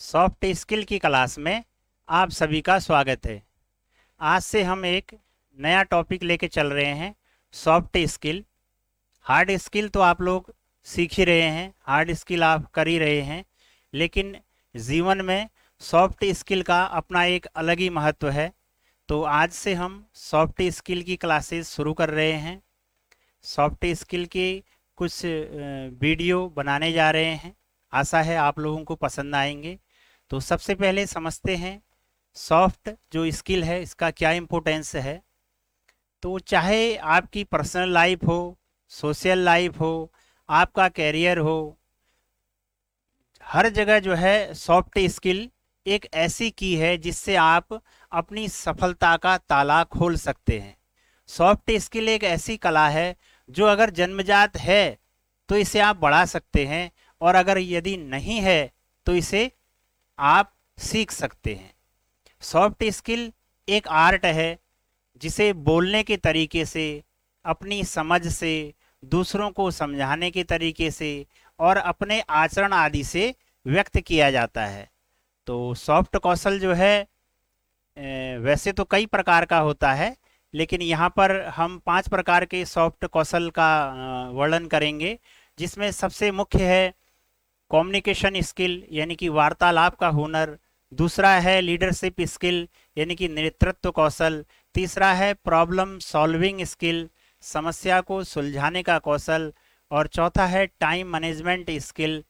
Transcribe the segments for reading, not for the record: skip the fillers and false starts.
Soft skill की class में आप सभी का स्वागत है। आज से हम एक नया टॉपिक लेके चल रहे हैं, सॉफ्ट स्किल। हार्ड स्किल तो आप लोग सीख ही रहे हैं, हार्ड स्किल आप कर ही रहे हैं, लेकिन जीवन में सॉफ्ट स्किल का अपना एक अलग ही महत्व है। तो आज से हम सॉफ्ट स्किल की क्लासेस शुरू कर रहे हैं। सॉफ्ट स्किल की कुछ वीडियो बनाने जा रहे हैं, आशा है आप लोगों को पसंद आएंगे। तो सबसे पहले समझते हैं सॉफ्ट जो स्किल है इसका क्या इम्पोर्टेंस है। तो चाहे आपकी पर्सनल लाइफ हो, सोशल लाइफ हो, आपका कैरियर हो, हर जगह जो है सॉफ्ट स्किल एक ऐसी की है जिससे आप अपनी सफलता का ताला खोल सकते हैं। सॉफ्ट स्किल एक ऐसी कला है जो अगर जन्मजात है तो इसे आप बढ़ा सकते हैं, और अगर यदि नहीं है तो इसे आप सीख सकते हैं। सॉफ्ट स्किल एक आर्ट है जिसे बोलने के तरीके से, अपनी समझ से, दूसरों को समझाने के तरीके से और अपने आचरण आदि से व्यक्त किया जाता है। तो सॉफ्ट कौशल जो है वैसे तो कई प्रकार का होता है, लेकिन यहाँ पर हम 5 प्रकार के सॉफ्ट कौशल का वर्णन करेंगे, जिसमें सबसे मुख्य है कम्युनिकेशन स्किल यानी कि वार्तालाप का हुनर। दूसरा है लीडरशिप स्किल यानी कि नेतृत्व कौशल। तीसरा है प्रॉब्लम सॉल्विंग स्किल, समस्या को सुलझाने का कौशल। और चौथा है टाइम मैनेजमेंट स्किल,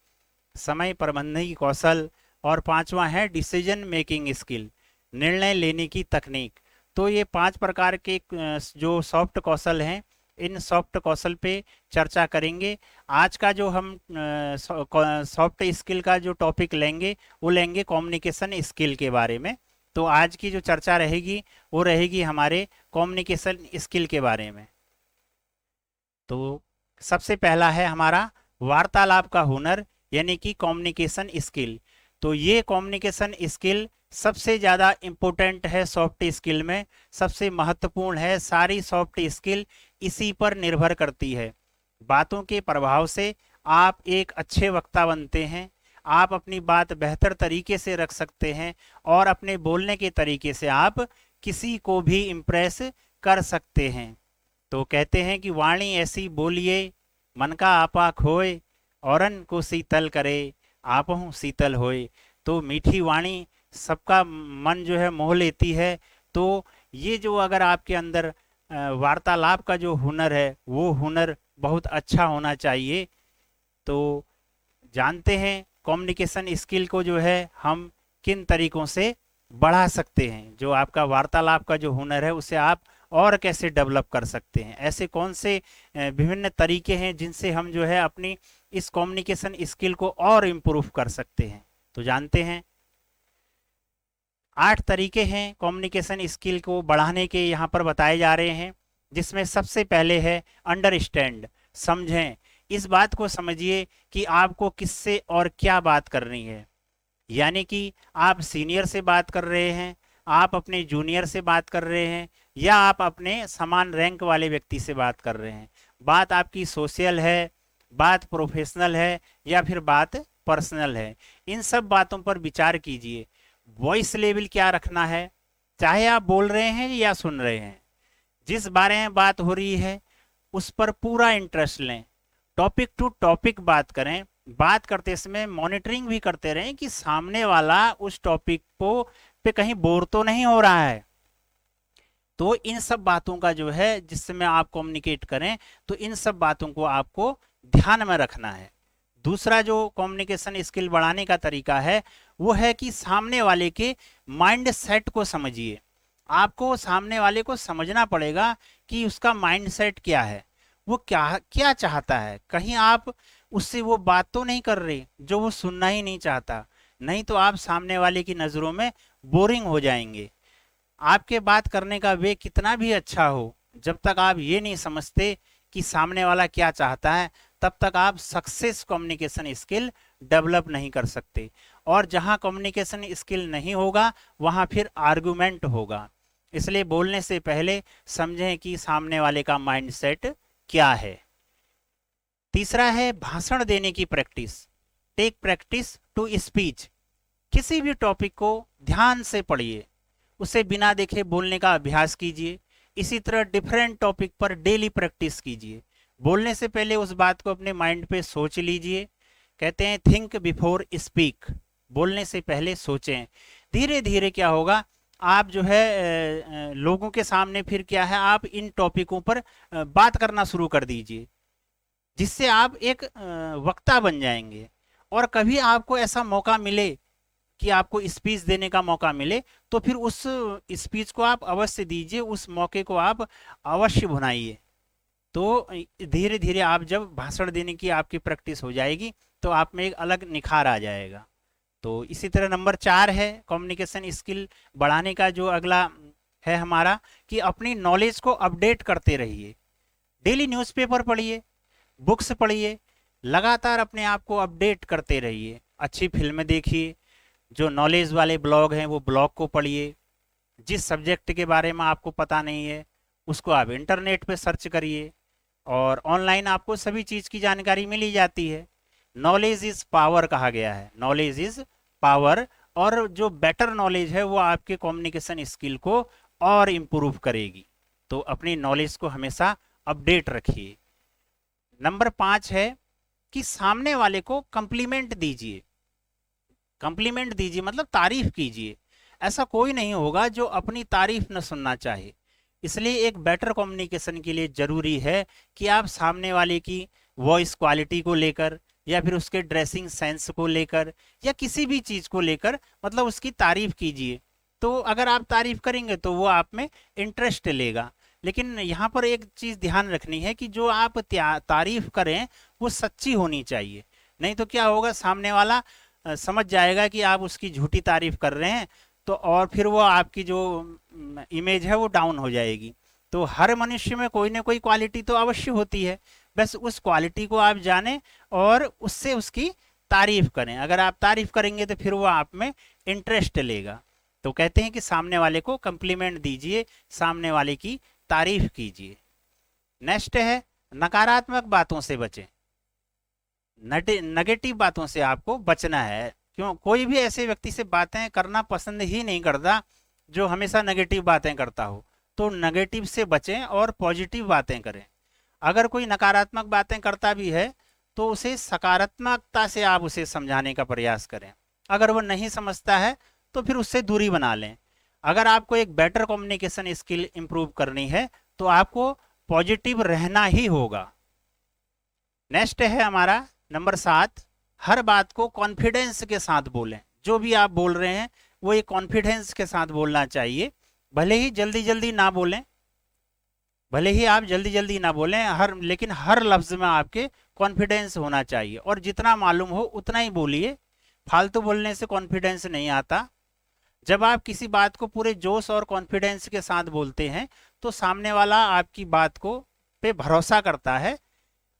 समय प्रबंधन की कौशल। और पांचवा है डिसीजन मेकिंग स्किल, निर्णय लेने की तकनीक। तो ये 5 प्रकार के जो सॉफ्ट कौशल हैं, इन सॉफ्ट कौशल पे चर्चा करेंगे। आज का जो हम सॉफ्ट स्किल का जो टॉपिक लेंगे वो लेंगे कम्युनिकेशन स्किल के बारे में। तो आज की जो चर्चा रहेगी वो रहेगी हमारे कम्युनिकेशन स्किल के बारे में। तो सबसे पहला है हमारा वार्तालाप का हुनर यानी कि कम्युनिकेशन स्किल। तो ये कम्युनिकेशन स्किल सबसे ज़्यादा इम्पोर्टेंट है सॉफ्ट स्किल में, सबसे महत्वपूर्ण है। सारी सॉफ्ट स्किल इसी पर निर्भर करती है। बातों के प्रभाव से आप एक अच्छे वक्ता बनते हैं, आप अपनी बात बेहतर तरीके से रख सकते हैं और अपने बोलने के तरीके से आप किसी को भी इम्प्रेस कर सकते हैं। तो कहते हैं कि वाणी ऐसी बोलिए मन का आपा खोए, औरन को शीतल करे आपहु शीतल होए। तो मीठी वाणी सबका मन जो है मोह लेती है। तो ये जो अगर आपके अंदर वार्तालाप का जो हुनर है वो हुनर बहुत अच्छा होना चाहिए। तो जानते हैं कम्युनिकेशन स्किल को जो है हम किन तरीकों से बढ़ा सकते हैं। जो आपका वार्तालाप का जो हुनर है उसे आप और कैसे डेवलप कर सकते हैं, ऐसे कौन से विभिन्न तरीके हैं जिनसे हम जो है अपनी इस कम्युनिकेशन स्किल को और इम्प्रूव कर सकते हैं। तो जानते हैं 8 तरीके हैं कम्युनिकेशन स्किल को बढ़ाने के, यहाँ पर बताए जा रहे हैं। जिसमें सबसे पहले है अंडरस्टैंड, समझें। इस बात को समझिए कि आपको किससे और क्या बात करनी है। यानी कि आप सीनियर से बात कर रहे हैं, आप अपने जूनियर से बात कर रहे हैं, या आप अपने समान रैंक वाले व्यक्ति से बात कर रहे हैं। बात आपकी सोशल है, बात प्रोफेशनल है, या फिर बात पर्सनल है। इन सब बातों पर विचार कीजिए। वॉइस लेवल क्या रखना है, चाहे आप बोल रहे हैं या सुन रहे हैं, जिस बारे में बात हो रही है उस पर पूरा इंटरेस्ट लें। टॉपिक टू टॉपिक बात करें। बात करते समय मॉनिटरिंग भी करते रहें कि सामने वाला उस टॉपिक को पे कहीं बोर तो नहीं हो रहा है। तो इन सब बातों का जो है जिसमें आप कम्युनिकेट करें, तो इन सब बातों को आपको ध्यान में रखना है। दूसरा जो कम्युनिकेशन स्किल बढ़ाने का तरीका है वो है कि सामने वाले के माइंड सेट को समझिए। आपको सामने वाले को समझना पड़ेगा कि उसका माइंड सेट क्या है, वो क्या क्या चाहता है। कहीं आप उससे वो बात तो नहीं कर रहे जो वो सुनना ही नहीं चाहता, नहीं तो आप सामने वाले की नज़रों में बोरिंग हो जाएंगे। आपके बात करने का वे कितना भी अच्छा हो, जब तक आप ये नहीं समझते कि सामने वाला क्या चाहता है, तब तक आप सक्सेस कम्युनिकेशन स्किल डेवलप नहीं कर सकते। और जहां कम्युनिकेशन स्किल नहीं होगा वहां फिर आर्गुमेंट होगा। इसलिए बोलने से पहले समझें कि सामने वाले का माइंडसेट क्या है। तीसरा है भाषण देने की practice, take practice to speech. किसी भी टॉपिक को ध्यान से पढ़िए, उसे बिना देखे बोलने का अभ्यास कीजिए। इसी तरह डिफरेंट टॉपिक पर डेली प्रैक्टिस कीजिए। बोलने से पहले उस बात को अपने माइंड पे सोच लीजिए। कहते हैं थिंक बिफोर स्पीक, बोलने से पहले सोचें। धीरे धीरे क्या होगा, आप जो है लोगों के सामने फिर क्या है, आप इन टॉपिकों पर बात करना शुरू कर दीजिए, जिससे आप एक वक्ता बन जाएंगे। और कभी आपको ऐसा मौका मिले कि आपको स्पीच देने का मौका मिले, तो फिर उस स्पीच को आप अवश्य दीजिए, उस मौके को आप अवश्य भुनाइए। तो धीरे धीरे आप जब भाषण देने की आपकी प्रैक्टिस हो जाएगी तो आप में एक अलग निखार आ जाएगा। तो इसी तरह नंबर 4 है कम्युनिकेशन स्किल बढ़ाने का जो अगला है हमारा, कि अपनी नॉलेज को अपडेट करते रहिए। डेली न्यूज़पेपर पढ़िए, बुक्स पढ़िए, लगातार अपने आप को अपडेट करते रहिए। अच्छी फिल्में देखिए, जो नॉलेज वाले ब्लॉग हैं वो ब्लॉग को पढ़िए। जिस सब्जेक्ट के बारे में आपको पता नहीं है उसको आप इंटरनेट पे सर्च करिए, और ऑनलाइन आपको सभी चीज़ की जानकारी मिल ही जाती है। नॉलेज इज पावर कहा गया है, नॉलेज इज पावर। और जो बेटर नॉलेज है वो आपके कम्युनिकेशन स्किल को और इम्प्रूव करेगी। तो अपनी नॉलेज को हमेशा अपडेट रखिए। नंबर 5 है कि सामने वाले को कम्प्लीमेंट दीजिए। कम्प्लीमेंट दीजिए मतलब तारीफ कीजिए। ऐसा कोई नहीं होगा जो अपनी तारीफ न सुनना चाहे। इसलिए एक बेटर कम्युनिकेशन के लिए जरूरी है कि आप सामने वाले की वॉइस क्वालिटी को लेकर, या फिर उसके ड्रेसिंग सेंस को लेकर, या किसी भी चीज को लेकर मतलब उसकी तारीफ कीजिए। तो अगर आप तारीफ करेंगे तो वो आप में इंटरेस्ट लेगा। लेकिन यहाँ पर एक चीज ध्यान रखनी है कि जो आप तारीफ करें वो सच्ची होनी चाहिए। नहीं तो क्या होगा, सामने वाला समझ जाएगा कि आप उसकी झूठी तारीफ कर रहे हैं, तो और फिर वो आपकी जो इमेज है वो डाउन हो जाएगी। तो हर मनुष्य में कोई ना कोई क्वालिटी तो अवश्य होती है, बस उस क्वालिटी को आप जानें और उससे उसकी तारीफ करें। अगर आप तारीफ करेंगे तो फिर वो आप में इंटरेस्ट लेगा। तो कहते हैं कि सामने वाले को कम्प्लीमेंट दीजिए, सामने वाले की तारीफ कीजिए। नेक्स्ट है नकारात्मक बातों से बचें। नेगेटिव बातों से आपको बचना है। क्यों, कोई भी ऐसे व्यक्ति से बातें करना पसंद ही नहीं करता जो हमेशा नेगेटिव बातें करता हो। तो नेगेटिव से बचें और पॉजिटिव बातें करें। अगर कोई नकारात्मक बातें करता भी है तो उसे सकारात्मकता से आप उसे समझाने का प्रयास करें। अगर वो नहीं समझता है तो फिर उससे दूरी बना लें। अगर आपको एक बेटर कम्युनिकेशन स्किल इंप्रूव करनी है तो आपको पॉजिटिव रहना ही होगा। नेक्स्ट है हमारा नंबर 7, हर बात को कॉन्फिडेंस के साथ बोलें। जो भी आप बोल रहे हैं वो एक कॉन्फिडेंस के साथ बोलना चाहिए। भले ही जल्दी जल्दी ना बोलें, भले ही आप जल्दी जल्दी ना बोलें, लेकिन हर लफ्ज में आपके कॉन्फिडेंस होना चाहिए। और जितना मालूम हो उतना ही बोलिए। फालतू बोलने से कॉन्फिडेंस नहीं आता। जब आप किसी बात को पूरे जोश और कॉन्फिडेंस के साथ बोलते हैं तो सामने वाला आपकी बात को पे भरोसा करता है।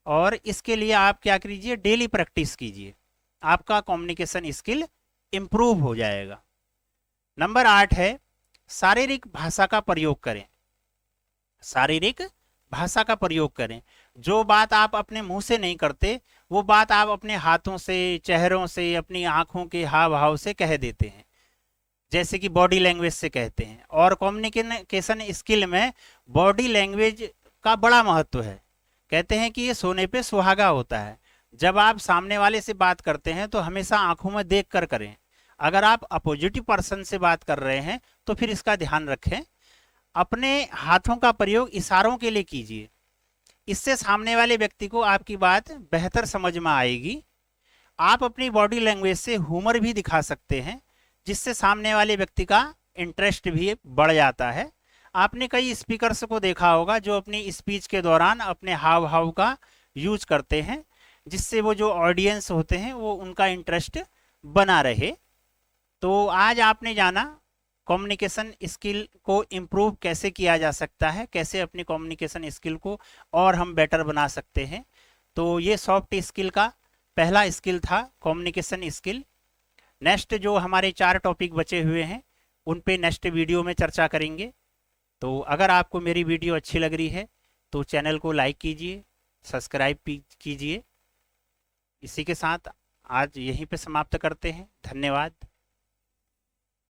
और इसके लिए आप क्या कीजिए, डेली प्रैक्टिस कीजिए, आपका कम्युनिकेशन स्किल इंप्रूव हो जाएगा। नंबर 8 है शारीरिक भाषा का प्रयोग करें। शारीरिक भाषा का प्रयोग करें। जो बात आप अपने मुंह से नहीं करते वो बात आप अपने हाथों से, चेहरों से, अपनी आंखों के हाव भाव से कह देते हैं, जैसे कि बॉडी लैंग्वेज से कहते हैं। और कम्युनिकेशन स्किल में बॉडी लैंग्वेज का बड़ा महत्व है। कहते हैं कि ये सोने पे सुहागा होता है। जब आप सामने वाले से बात करते हैं तो हमेशा आंखों में देख कर करें। अगर आप अपोजिटिव पर्सन से बात कर रहे हैं तो फिर इसका ध्यान रखें। अपने हाथों का प्रयोग इशारों के लिए कीजिए। इससे सामने वाले व्यक्ति को आपकी बात बेहतर समझ में आएगी। आप अपनी बॉडी लैंग्वेज से ह्यूमर भी दिखा सकते हैं, जिससे सामने वाले व्यक्ति का इंटरेस्ट भी बढ़ जाता है। आपने कई स्पीकर्स को देखा होगा जो अपनी स्पीच के दौरान अपने हाव भाव का यूज करते हैं, जिससे वो जो ऑडियंस होते हैं वो उनका इंटरेस्ट बना रहे। तो आज आपने जाना कम्युनिकेशन स्किल को इम्प्रूव कैसे किया जा सकता है, कैसे अपनी कम्युनिकेशन स्किल को और हम बेटर बना सकते हैं। तो ये सॉफ्ट स्किल का पहला स्किल था, कम्युनिकेशन स्किल। नेक्स्ट जो हमारे 4 टॉपिक बचे हुए हैं उन पे नेक्स्ट वीडियो में चर्चा करेंगे। तो अगर आपको मेरी वीडियो अच्छी लग रही है तो चैनल को लाइक कीजिए, सब्सक्राइब कीजिए। इसी के साथ आज यहीं पे समाप्त करते हैं। धन्यवाद।